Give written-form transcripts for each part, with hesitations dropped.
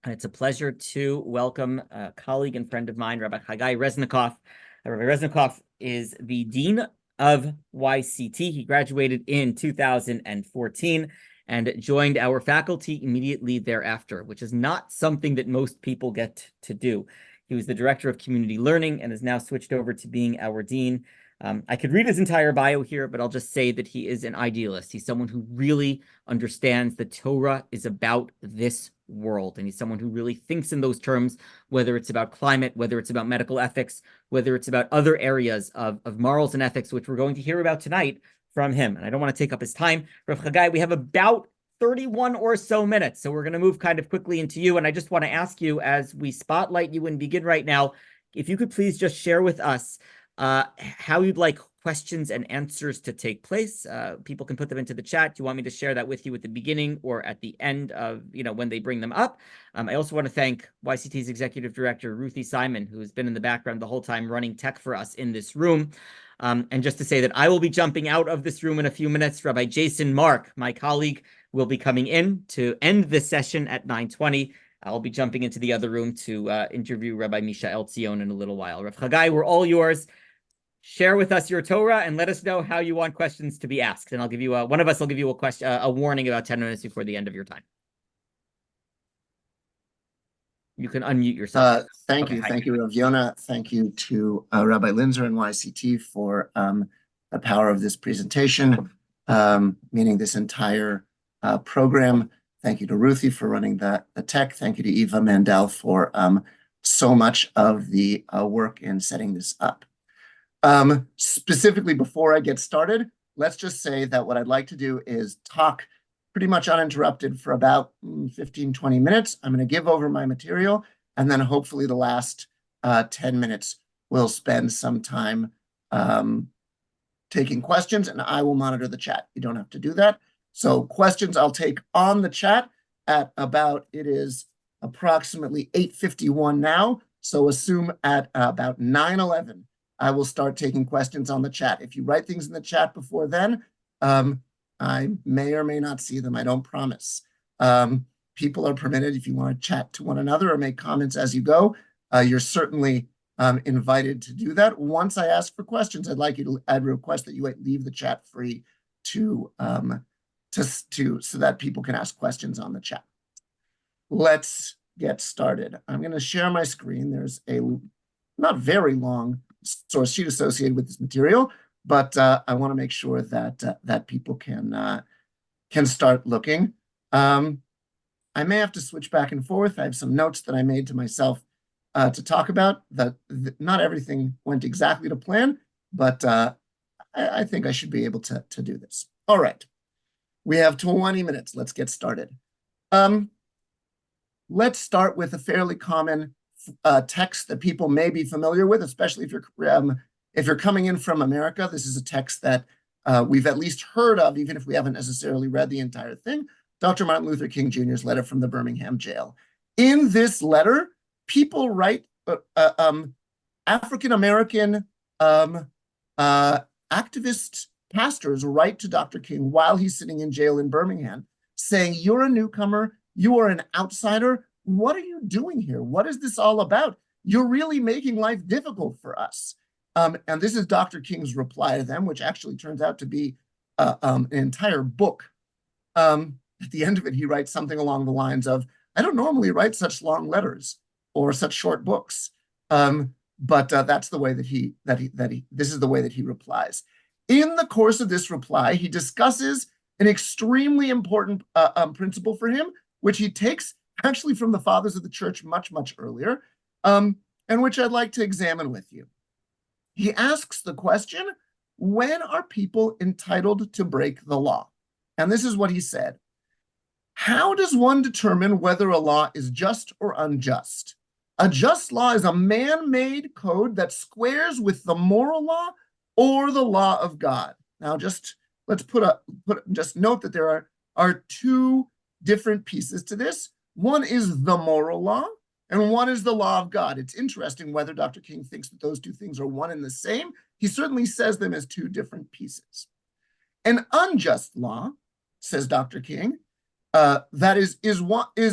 And it's a pleasure to welcome a colleague and friend of mine, Rabbi Haggai Resnikoff. Rabbi Resnikoff is the Dean of YCT. He graduated in 2014 and joined our faculty immediately thereafter, which is not something that most people get to do. He was the director of community learning and has now switched over to being our dean. I could read his entire bio here, but I'll just say that he is an idealist. He's someone who really understands that Torah is about this world. And he's someone who really thinks in those terms, whether it's about climate, whether it's about medical ethics, whether it's about other areas of morals and ethics, which we're going to hear about tonight from him. And I don't want to take up his time. Rav Haggai, we have about 31 or so minutes. So we're going to move kind of quickly into you. And I just want to ask you, as we spotlight you and begin right now, if you could please just share with us how you'd like questions and answers to take place. People can put them into the chat. Do you want me to share that with you at the beginning or at the end of, when they bring them up? I also want to thank YCT's executive director, Ruthie Simon, who has been in the background the whole time running tech for us in this room. And just to say that I will be jumping out of this room in a few minutes. Rabbi Jason Mark, my colleague, will be coming in to end this session at 9:20. I'll be jumping into the other room to interview Rabbi Mishael Tzion in a little while. Rav Haggai, we're all yours. Share with us your Torah and let us know how you want questions to be asked. And I'll give you one of us will give you a question, a warning about 10 minutes before the end of your time. You can unmute yourself. Thank you, Rav Yonah. Thank you to Rabbi Linzer and YCT for the power of this presentation, meaning this entire program. Thank you to Ruthie for running the tech. Thank you to Eva Mandel for so much of the work in setting this up. Specifically, before I get started, let's just say that what I'd like to do is talk pretty much uninterrupted for about 15, 20 minutes. I'm going to give over my material, and then hopefully the last 10 minutes we'll spend some time taking questions, and I will monitor the chat. You don't have to do that. So questions I'll take on the chat at about, it is approximately 8:51 now, so assume at about 9:11. I will start taking questions on the chat. If you write things in the chat before then, I may or may not see them. I don't promise. People are permitted, if you want to chat to one another or make comments as you go, you're certainly invited to do that. Once I ask for questions, I'd request that you leave the chat free so that people can ask questions on the chat. Let's get started. I'm going to share my screen. There's a not very long source sheet associated with this material, but I want to make sure that people can start looking. I may have to switch back and forth. I have some notes that I made to myself to talk about. That not everything went exactly to plan, but I think I should be able to do this. All right, we have 20 minutes. Let's get started. Let's start with a fairly common text that people may be familiar with, especially if you're coming in from America. This is a text that we've at least heard of, even if we haven't necessarily read the entire thing. Dr. Martin Luther King Jr.'s letter from the Birmingham jail. In this letter, people write, African-American activist pastors write to Dr. King while he's sitting in jail in Birmingham, saying, "You're a newcomer, you are an outsider. What are you doing here? What is this all about? You're really making life difficult for us." And this is Dr. King's reply to them, which actually turns out to be an entire book. At the end of it, he writes something along the lines of, "I don't normally write such long letters or such short books," but that's the way this is the way that he replies. In the course of this reply, he discusses an extremely important principle for him, which he takes actually from the fathers of the church much, much earlier, and which I'd like to examine with you. He asks the question, when are people entitled to break the law? And this is what he said. How does one determine whether a law is just or unjust? A just law is a man-made code that squares with the moral law or the law of God. Now, just note that there are two different pieces to this. One is the moral law, and one is the law of God. It's interesting whether Dr. King thinks that those two things are one and the same. He certainly says them as two different pieces. An unjust law, says Dr. King, that is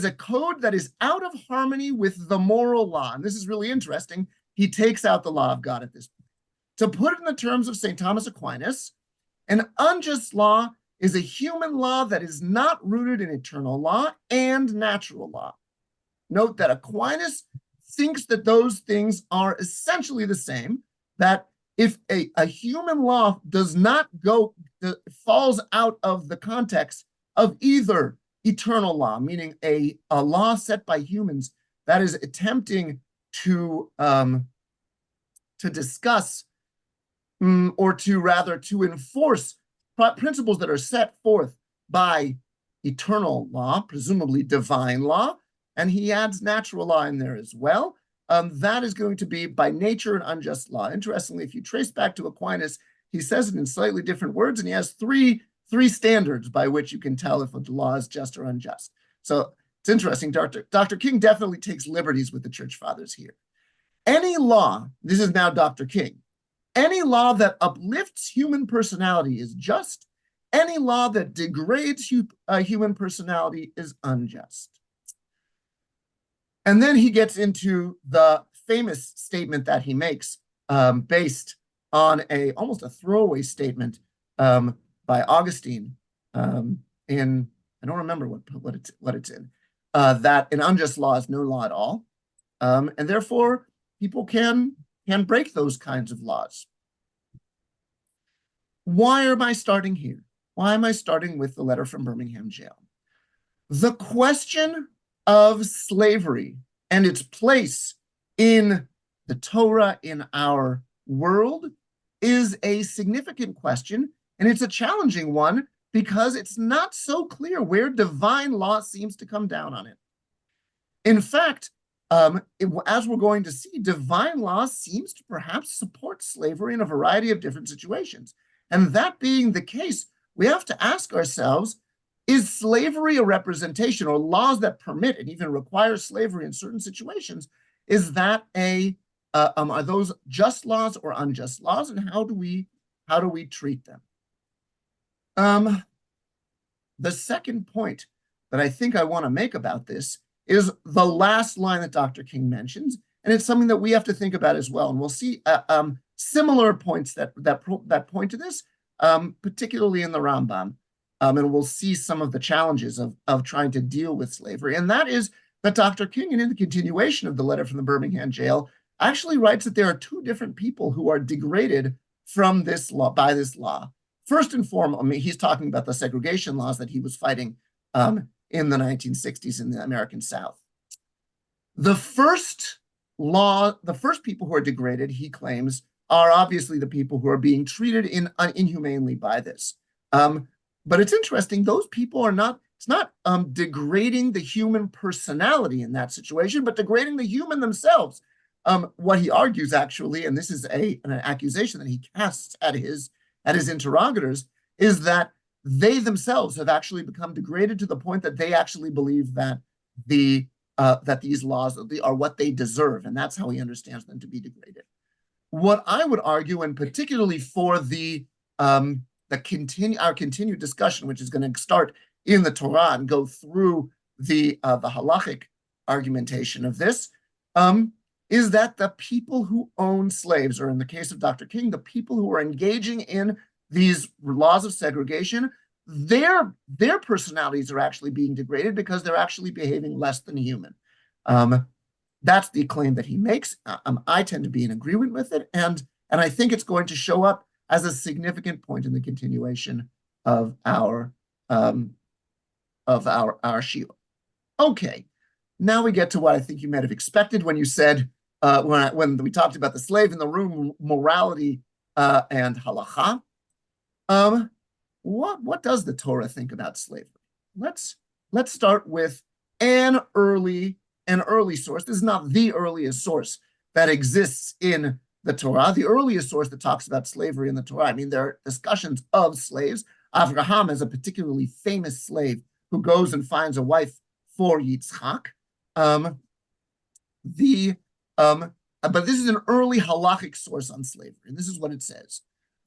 a code that is out of harmony with the moral law. And this is really interesting. He takes out the law of God at this point. To put it in the terms of St. Thomas Aquinas, an unjust law is a human law that is not rooted in eternal law and natural law. Note that Aquinas thinks that those things are essentially the same, that if a human law does not falls out of the context of either eternal law, meaning a law set by humans that is attempting to discuss or to enforce principles that are set forth by eternal law, presumably divine law, and he adds natural law in there as well. That is going to be by nature an unjust law. Interestingly, if you trace back to Aquinas, he says it in slightly different words, and he has three standards by which you can tell if a law is just or unjust. So it's interesting. Dr. King definitely takes liberties with the church fathers here. Any law, this is now Dr. King, any law that uplifts human personality is just. Any law that degrades human personality is unjust. And then he gets into the famous statement that he makes based on almost a throwaway statement by Augustine in, I don't remember what it's in, that an unjust law is no law at all. And therefore, people can break those kinds of laws. Why am I starting here? Why am I starting with the letter from Birmingham jail? The question of slavery and its place in the Torah in our world is a significant question, and it's a challenging one because it's not so clear where divine law seems to come down on it. In fact, as we're going to see, divine law seems to perhaps support slavery in a variety of different situations. And that being the case, we have to ask ourselves, is slavery a representation, or laws that permit and even require slavery in certain situations, is that are those just laws or unjust laws, and how do we treat them? The second point that I think I want to make about this is the last line that Dr. King mentions, and it's something that we have to think about as well. And we'll see similar points that point to this, particularly in the Rambam. And we'll see some of the challenges of trying to deal with slavery. And that is that Dr. King, and in the continuation of the letter from the Birmingham jail, actually writes that there are two different people who are degraded from this law, by this law. First and foremost, I mean, he's talking about the segregation laws that he was fighting in the 1960s in the American South. The first people who are degraded, he claims, are obviously the people who are being treated inhumanely by this. But it's interesting, those people are not, it's not degrading the human personality in that situation, but degrading the human themselves. What he argues, actually, and this is an accusation that he casts at his interrogators, is that they themselves have actually become degraded to the point that they actually believe that that these laws are what they deserve, and that's how he understands them to be degraded. What I would argue, and particularly for our continued discussion, which is going to start in the Torah and go through the halachic argumentation of this, is that the people who own slaves, or in the case of Dr. King, the people who are engaging in these laws of segregation, their personalities are actually being degraded because they're actually behaving less than human. That's the claim that he makes. I tend to be in agreement with it, and I think it's going to show up as a significant point in the continuation of our shiur. Okay, now we get to what I think you might have expected when you said when we talked about the slave in the room, morality and halakha. What does the Torah think about slavery? Let's start with an early source. This is not the earliest source that exists in the Torah. The earliest source that talks about slavery in the Torah, I mean, there are discussions of slaves. Avraham is a particularly famous slave who goes and finds a wife for Yitzchak. But this is an early halachic source on slavery, and this is what it says.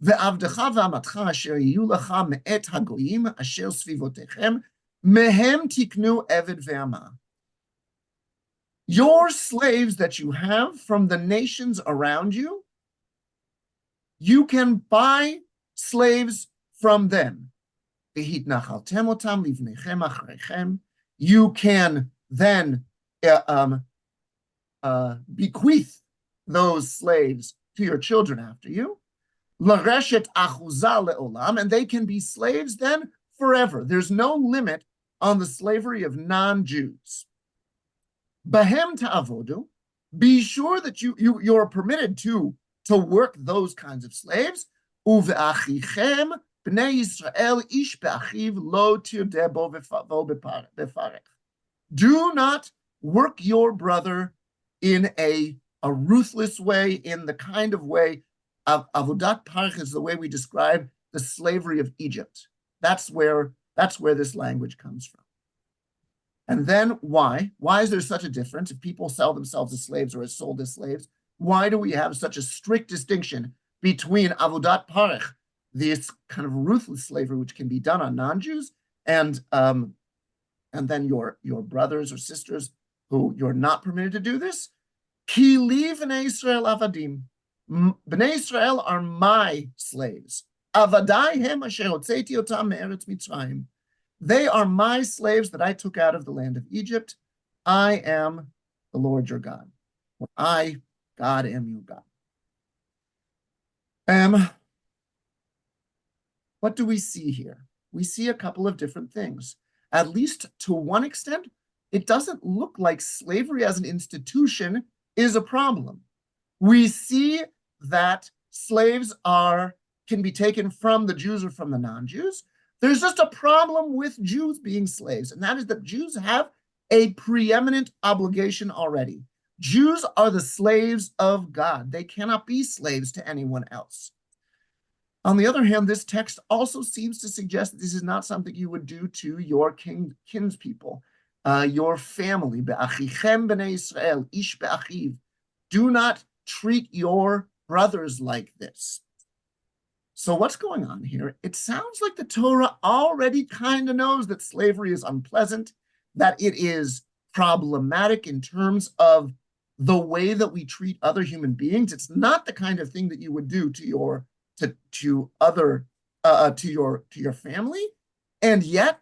Ve'avdecha ve'amatcha asher yiyu lecha me'et hagoyim asher svivotechem Mehem tiknu eved ve'ama. Your slaves that you have from the nations around you, you can buy slaves from them. You can then bequeath those slaves to your children after you. And they can be slaves then forever. There's no limit on the slavery of non-Jews. Bahem ta'avodu, be sure that you're permitted to work those kinds of slaves. Uve'achichem bnei Yisrael ish be'achiv lo tirdebo befarech. Do not work your brother in a ruthless way, in the kind of way of avodat parach is the way we describe the slavery of Egypt. That's where this language comes from. And then why? Why is there such a difference if people sell themselves as slaves or as sold as slaves? Why do we have such a strict distinction between avodat parach, this kind of ruthless slavery which can be done on non-Jews, and then your brothers or sisters who you're not permitted to do this? Ki li v'nei Yisrael avadim. Bnei Israel are my slaves. Avadai hem asher hotzeiti otam me'eretz Mitzrayim. They are my slaves that I took out of the land of Egypt. I am the Lord your God. Or I, God, am your God. What do we see here? We see a couple of different things. At least to one extent, it doesn't look like slavery as an institution is a problem. We see that slaves can be taken from the Jews or from the non-Jews. There's just a problem with Jews being slaves, and that is that Jews have a preeminent obligation already. Jews are the slaves of God. They cannot be slaves to anyone else. On the other hand, this text also seems to suggest that this is not something you would do to your kinspeople, your family. Be'achichem b'nei Yisrael, ish be'achiv. Do not treat your brothers like this. So what's going on here? It sounds like the Torah already kind of knows that slavery is unpleasant, that it is problematic in terms of the way that we treat other human beings. It's not the kind of thing that you would do to your family, and yet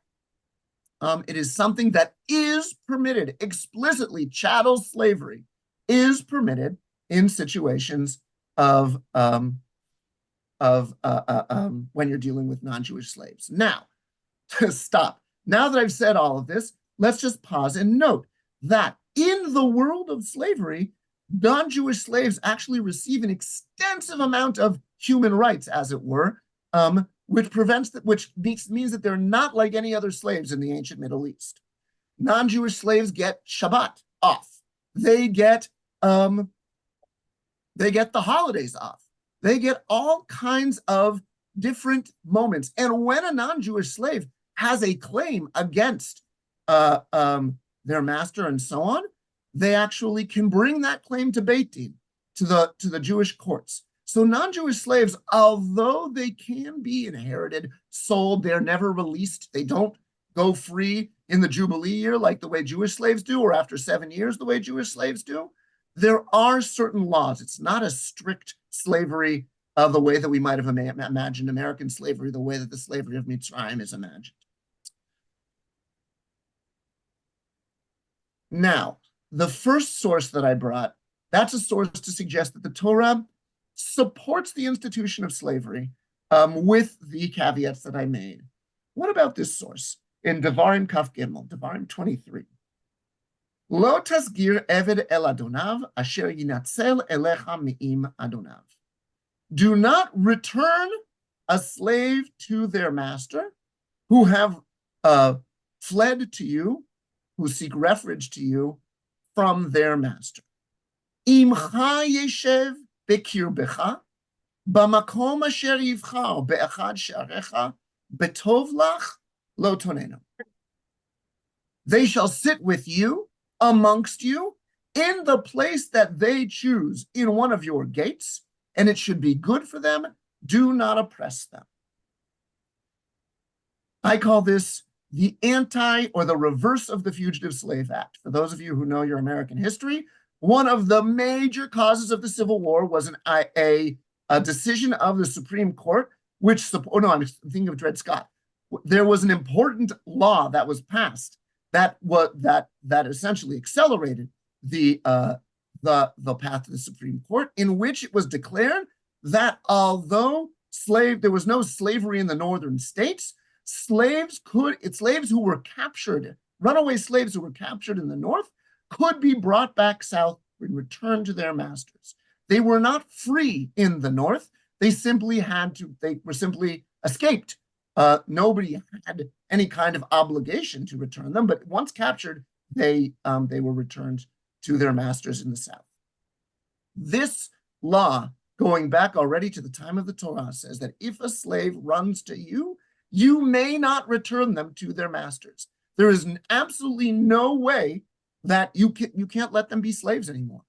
it is something that is permitted explicitly. Chattel slavery is permitted in situations of when you're dealing with non-Jewish slaves. Now, to stop. Now that I've said all of this, let's just pause and note that in the world of slavery, non-Jewish slaves actually receive an extensive amount of human rights, as it were, which means that they're not like any other slaves in the ancient Middle East. Non-Jewish slaves get Shabbat off. They get the holidays off. They get all kinds of different moments. And when a non-Jewish slave has a claim against their master and so on, they actually can bring that claim to Beit Din, to the Jewish courts. So non-Jewish slaves, although they can be inherited, sold, they're never released. They don't go free in the Jubilee year like the way Jewish slaves do, or after 7 years the way Jewish slaves do. There are certain laws. It's not a strict slavery of the way that we might have imagined American slavery, the way that the slavery of Mitzrayim is imagined. Now, the first source that I brought, that's a source to suggest that the Torah supports the institution of slavery with the caveats that I made. What about this source? In Devarim Kaf Gimel, Devarim 23. Lo tasgir eved el adonav asher yinatzel elecha mi'im adonav. Do not return a slave to their master who have fled to you, who seek refuge to you from their master. Imcha yeshev bekirbecha, bamakom asher yivchar be'achad she'arecha, betov lach lo tonenu. They shall sit with you, amongst you, in the place that they choose in one of your gates, and it should be good for them. Do not oppress them. I call this the anti or the reverse of the Fugitive Slave Act. For those of you who know your American history, one of the major causes of the Civil War was a decision of the Supreme Court, I'm thinking of Dred Scott. There was an important law that was passed that essentially accelerated the path to the Supreme Court, in which it was declared that although there was no slavery in the northern states, slaves who were captured, runaway slaves who were captured in the north, could be brought back south and returned to their masters. They were not free in the north. They were simply escaped. Nobody had any kind of obligation to return them, but once captured, they were returned to their masters in the south. This law, going back already to the time of the Torah, says that if a slave runs to you, you may not return them to their masters. There is absolutely no way that you can't let them be slaves anymore.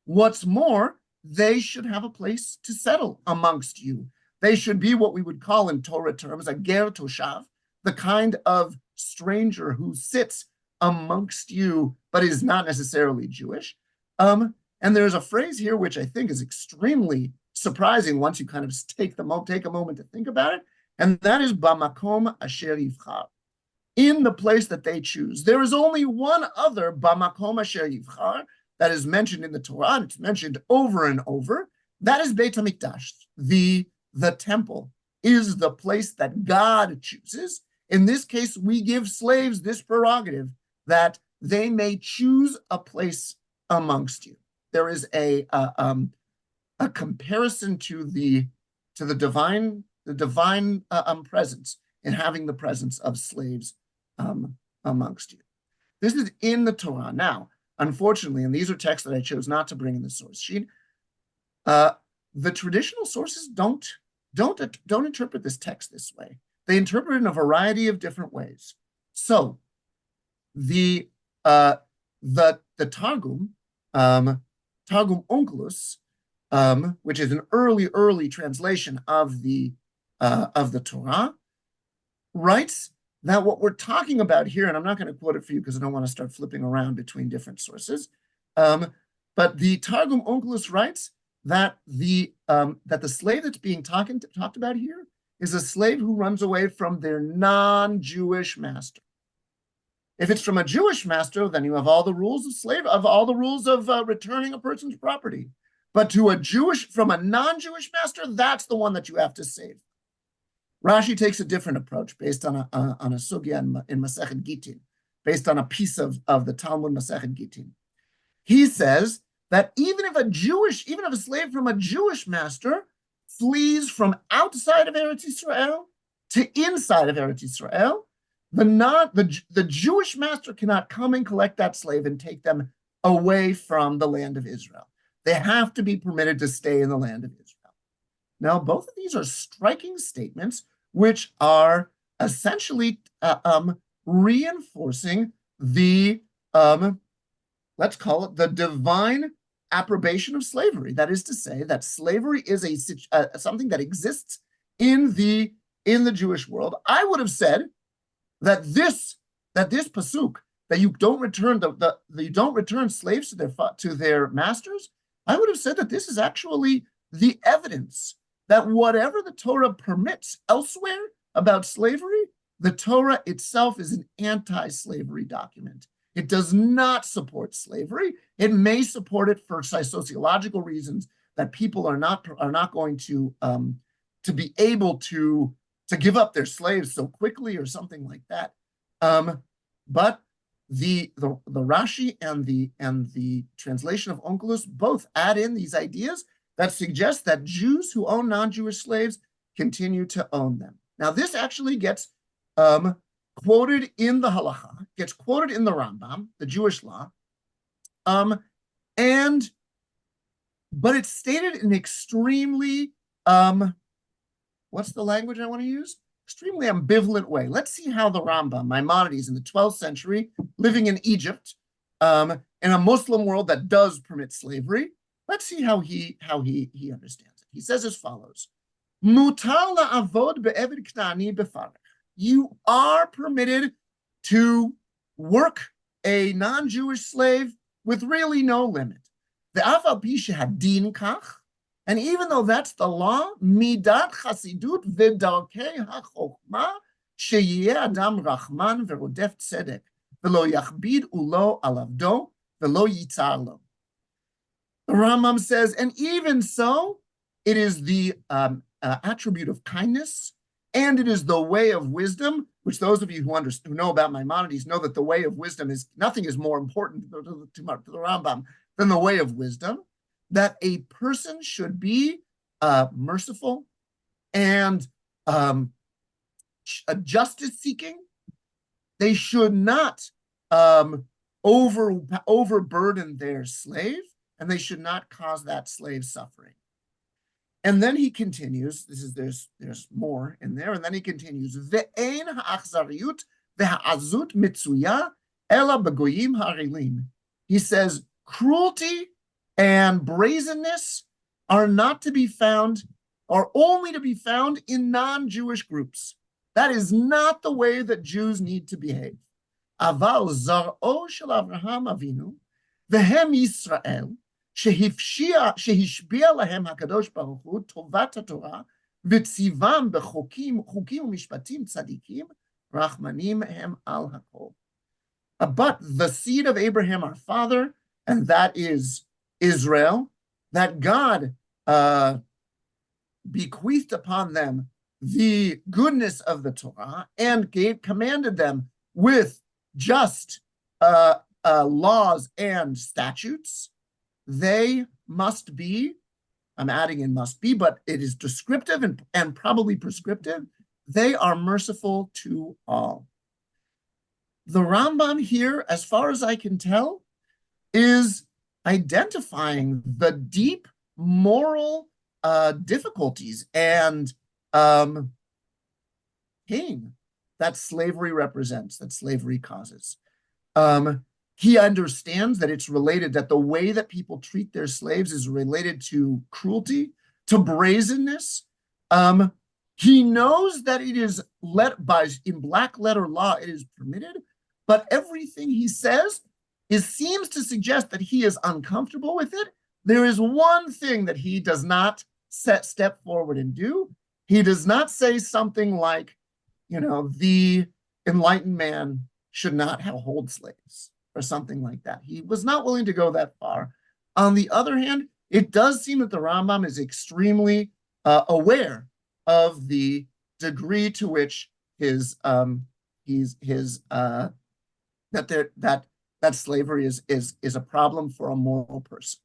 What's more, they should have a place to settle amongst you. They should be what we would call in Torah terms a ger toshav, the kind of stranger who sits amongst you but is not necessarily Jewish. And there's a phrase here which I think is extremely surprising once you kind of take a moment to think about it, and that is bamakom asher yivchar, in the place that they choose. There is only one other bamakom asher yivchar that is mentioned in the Torah, and it's mentioned over and over. That is Beit HaMikdash. The temple is the place that God chooses. In this case, we give slaves this prerogative that they may choose a place amongst you. There is a comparison to the divine presence in having the presence of slaves amongst you. This is in the Torah. Now, unfortunately, and these are texts that I chose not to bring in the source sheet, the traditional sources don't interpret this text this way. They interpret it in a variety of different ways. So the Targum, Targum Onkelos, which is an early translation of the Torah, writes that what we're talking about here, and I'm not going to quote it for you because I don't want to start flipping around between different sources, but the Targum Onkelos writes that the slave that's being talked about here is a slave who runs away from their non-Jewish master. If it's from a Jewish master, then you have all the rules of returning a person's property. But from a non-Jewish master, that's the one that you have to save. Rashi takes a different approach based on a sugya in Masechet Gittin, based on a piece of the Talmud Masechet Gittin. He says that even if a slave from a Jewish master flees from outside of Eretz Yisrael to inside of Eretz Yisrael, the Jewish master cannot come and collect that slave and take them away from the land of Israel. They have to be permitted to stay in the land of Israel. Now, both of these are striking statements which are essentially reinforcing the, let's call it the divine approbation of slavery. That is to say that slavery is something that exists in the Jewish world. I would have said that this pasuk, that you don't return slaves to their masters, I would have said that this is actually the evidence that whatever the Torah permits elsewhere about slavery, the Torah itself is an anti-slavery document. It does not support slavery. It may support it for sociological reasons, that people are not going to be able to give up their slaves so quickly or something like that. But the Rashi and the translation of Onkelos both add in these ideas that suggest that Jews who own non-Jewish slaves continue to own them. Now, this actually gets quoted in the Halakha, gets quoted in the Rambam, the Jewish law, but it's stated in extremely, what's the language I want to use? Extremely ambivalent way. Let's see how the Rambam, Maimonides in the 12th century, living in Egypt, in a Muslim world that does permit slavery, let's see how he understands it. He says as follows: Mutar la'avod be'eved kna'ani befarech. You are permitted to work a non-Jewish slave with really no limit. The afal pi shehadin kach, and even though that's the law, midat chasidut v'darkei hachokma sheyeh adam rachman v'rodef tzedek v'lo yachbid ulo alavdo v'lo yitzar lo. The Rambam says, and even so, it is the attribute of kindness, and it is the way of wisdom, which those of you who know about Maimonides know that the way of wisdom is, nothing is more important to the Rambam than the way of wisdom, that a person should be merciful and justice-seeking. They should not overburden their slave, and they should not cause that slave suffering. And then he continues, there's more in there, and then he continues, Ve'ein ha'achzariyut ve'ha'azut mitzuya ela b'goyim ha'arilim. He says, cruelty and brazenness are not to be found, are only to be found in non-Jewish groups. That is not the way that Jews need to behave. Aval zar'o shel Avraham Avinu vehem Yisrael שהשביע להם הקדוש ברוך הוא טובת התורה וציוום בחוקים ומשפטים צדיקים רחמנים הם על הכל. But the seed of Abraham our father, and that is Israel, that God bequeathed upon them the goodness of the Torah and commanded them with just laws and statutes. They must be, I'm adding in must be, but it is descriptive and probably prescriptive. They are merciful to all. The Rambam here, as far as I can tell, is identifying the deep moral difficulties and pain that slavery represents, that slavery causes. He understands that it's related, that the way that people treat their slaves is related to cruelty, to brazenness. He knows that it is in black letter law, it is permitted, but everything he says seems to suggest that he is uncomfortable with it. There is one thing that he does not step forward and do. He does not say something like, the enlightened man should not hold slaves, or something like that. He was not willing to go that far. On the other hand, it does seem that the Rambam is extremely aware of the degree to which that slavery is a problem for a moral person.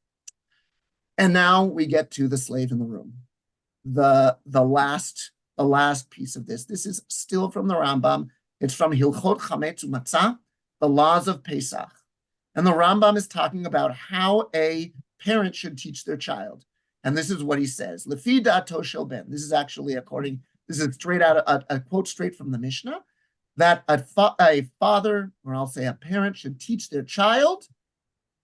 And now we get to the slave in the room, the last piece of this. This is still from the Rambam. It's from Hilchot Chametz U'Matzah, the laws of Pesach. And the Rambam is talking about how a parent should teach their child. And this is what he says. Lefi da'ato shel ben. This is actually this is straight out, a quote straight from the Mishnah, that a father, or I'll say a parent, should teach their child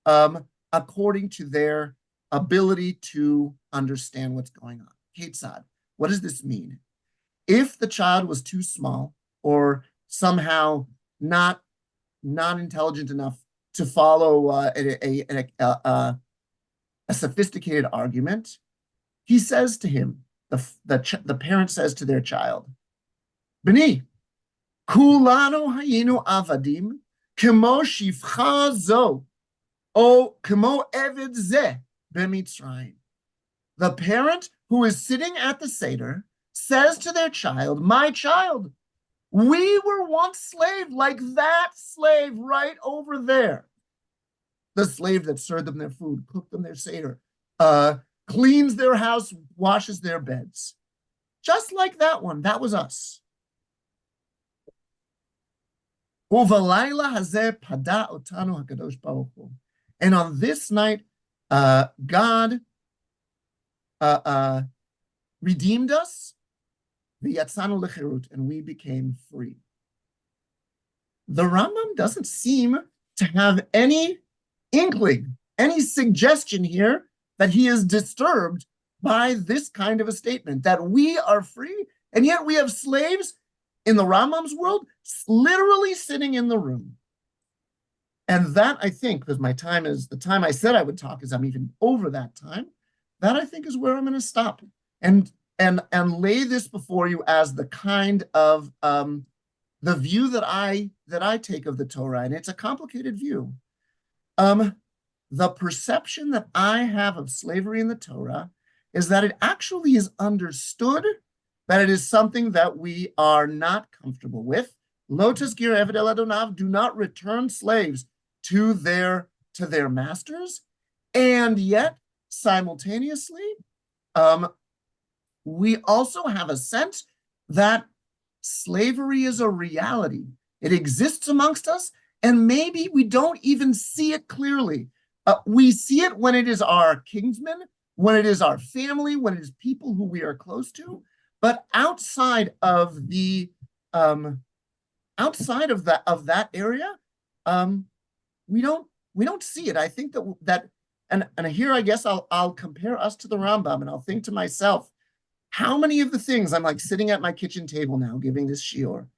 according to their ability to understand what's going on. Ketzad. What does this mean? If the child was too small or somehow not intelligent enough to follow a sophisticated argument, he says to him, the parent says to their child, B'ni, kulanu hayinu avadim kemo shifcha zo, o kemo eved zeh b'mitzrayim. The parent who is sitting at the Seder says to their child, my child, we were once slave like that slave right over there. The slave that served them their food, cooked them their Seder, cleans their house, washes their beds. Just like that one, that was us. And on this night, God redeemed us, and we became free. The Rambam doesn't seem to have any inkling, any suggestion here that he is disturbed by this kind of a statement, that we are free, and yet we have slaves, In the Rambam's world, literally sitting in the room. And that, I think, because my time is the time I said I would talk, is I'm even over that time. That, I think, is where I'm going to stop and lay this before you as the kind of the view that I take of the Torah, and it's a complicated view. The perception that I have of slavery in the Torah is that it actually is understood, that it is something that we are not comfortable with. Lo tazkir eved el adonav, do not return slaves to their masters, and yet simultaneously, we also have a sense that slavery is a reality. It exists amongst us, and maybe we don't even see it clearly. We see it when it is our kinsmen, when it is our family, when it is people who we are close to, but outside of that area, we don't see it. I think and here I guess I'll compare us to the Rambam, and I'll think to myself, how many of the things, I'm like sitting at my kitchen table now giving this shiur,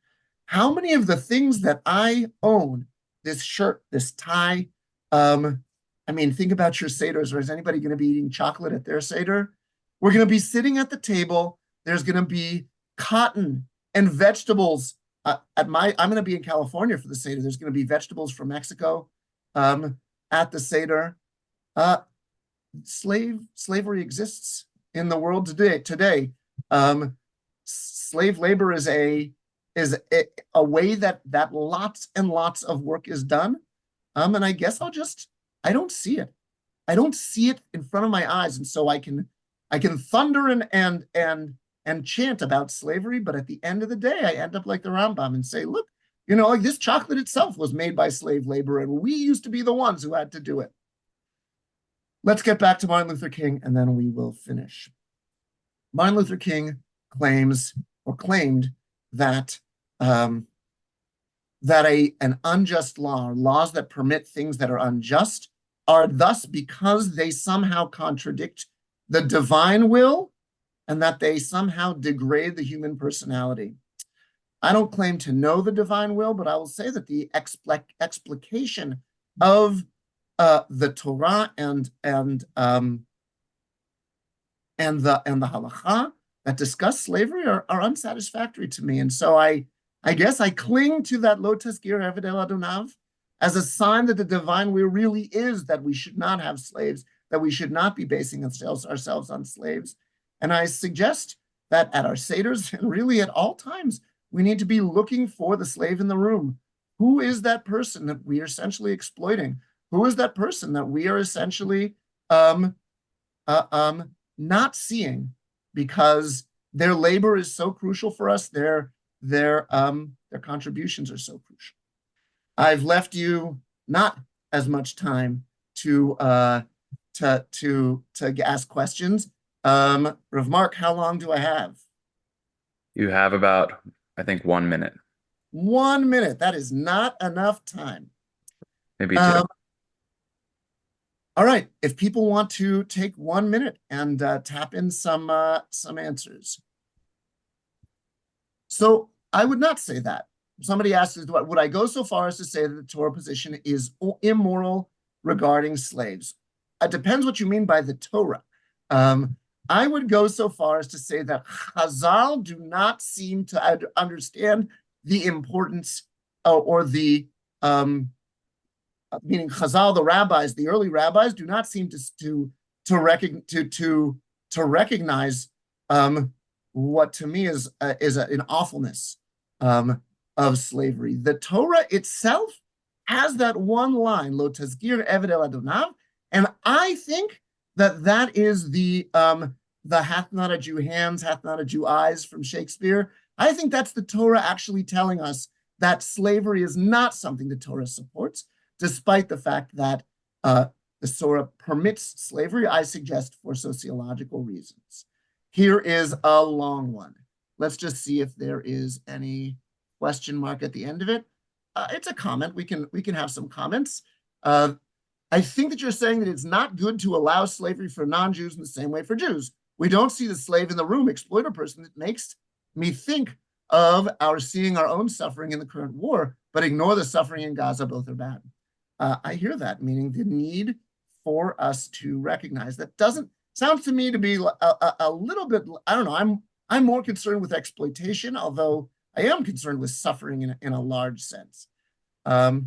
how many of the things that I own, this shirt, this tie, think about your Seders. Or is anybody going to be eating chocolate at their Seder? We're going to be sitting at the table. There's going to be cotton and vegetables. I'm going to be in California for the Seder. There's going to be vegetables from Mexico at the Seder. Slavery exists in the world today. Slave labor is a way that lots and lots of work is done. And I guess I don't see it. I don't see it in front of my eyes. And so I can thunder and chant about slavery, but at the end of the day, I end up like the Rambam and say, look, like this chocolate itself was made by slave labor, and we used to be the ones who had to do it. Let's get back to Martin Luther King, and then we will finish. Martin Luther King claimed that an unjust law, or laws that permit things that are unjust, are thus, because they somehow contradict the divine will, and that they somehow degrade the human personality. I don't claim to know the divine will, but I will say that the explication of the Torah and the Halakha that discuss slavery are unsatisfactory to me. And so I guess I cling to that lo tazkir eved el adonav as a sign that the divine will really is that we should not have slaves, that we should not be basing ourselves on slaves. And I suggest that at our Seders, and really at all times, we need to be looking for the slave in the room. Who is that person that we are essentially exploiting? Who is that person that we are essentially not seeing because their labor is so crucial for us? Their contributions are so crucial. I've left you not as much time to ask questions. Rav Mark, how long do I have? You have about, I think, 1 minute. 1 minute. That is not enough time. Maybe 2. All right. If people want to take 1 minute and tap in some answers. So I would not say that. Somebody asked, would I go so far as to say that the Torah position is immoral regarding slaves? It depends what you mean by the Torah. I would go so far as to say that Chazal do not seem to understand the importance or the meaning Chazal, the rabbis, the early rabbis, do not seem to recognize what to me is an awfulness of slavery. The Torah itself has that one line, lo tazkir eved el adonav, and I think that is the hath not a Jew hands, hath not a Jew eyes from Shakespeare. I think that's the Torah actually telling us that slavery is not something the Torah supports, despite the fact that the Torah permits slavery, I suggest, for sociological reasons. Here is a long one. Let's just see if there is any question mark at the end of it. It's a comment. We can have some comments. I think that you're saying that it's not good to allow slavery for non-Jews in the same way for Jews. We don't see the slave in the room exploit a person. That makes me think of our seeing our own suffering in the current war, but ignore the suffering in Gaza. Both are bad. I hear that, meaning the need for us to recognize that doesn't sounds to me to be a little bit, I don't know, I'm more concerned with exploitation, although I am concerned with suffering in a large sense. All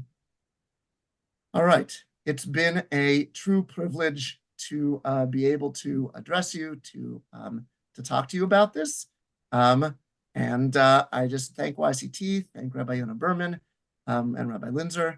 right, it's been a true privilege to be able to address you, to talk to you about this. And I just thank YCT, thank Rabbi Yonah Berman and Rabbi Linzer.